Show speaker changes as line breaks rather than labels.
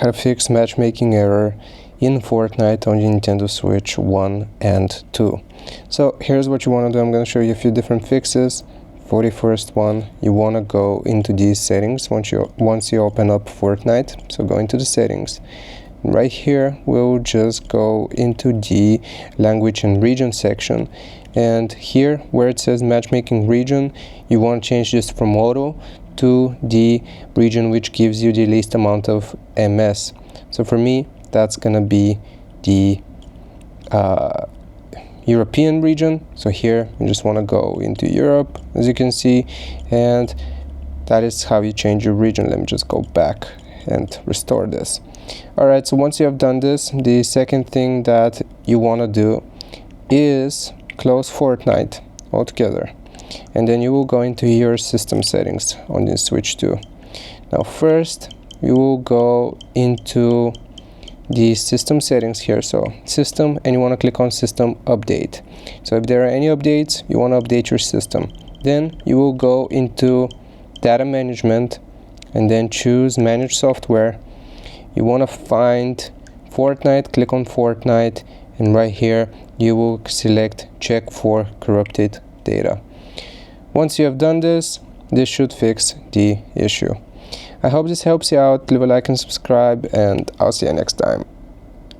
how to fix matchmaking error in Fortnite on the Nintendo Switch 1 and 2. So here's what you want to do. I'm going to show you a few different fixes. For the first one, you want to go into these settings once you open up Fortnite. So go into the settings. Right here, we'll just go into the language and region section. And here, where it says matchmaking region, you want to change this from auto to the region which gives you the least amount of MS. So for me, that's gonna be the European region. So here you just want to go into Europe, as you can see, and that is how you change your region. Let me just go back and restore this. Alright, so once you have done this, the second thing that you want to do is close Fortnite altogether, and then you will go into your system settings on the Switch 2. Now first you will go into the system settings here, so system, and you want to click on system update. So if there are any updates, you want to update your system. Then you will go into data management and then choose manage software. You want to find Fortnite, click on Fortnite, and right here you will select check for corrupted data. Once you have done this, this should fix the issue. I hope this helps you out. Leave a like and subscribe, and I'll see you next time.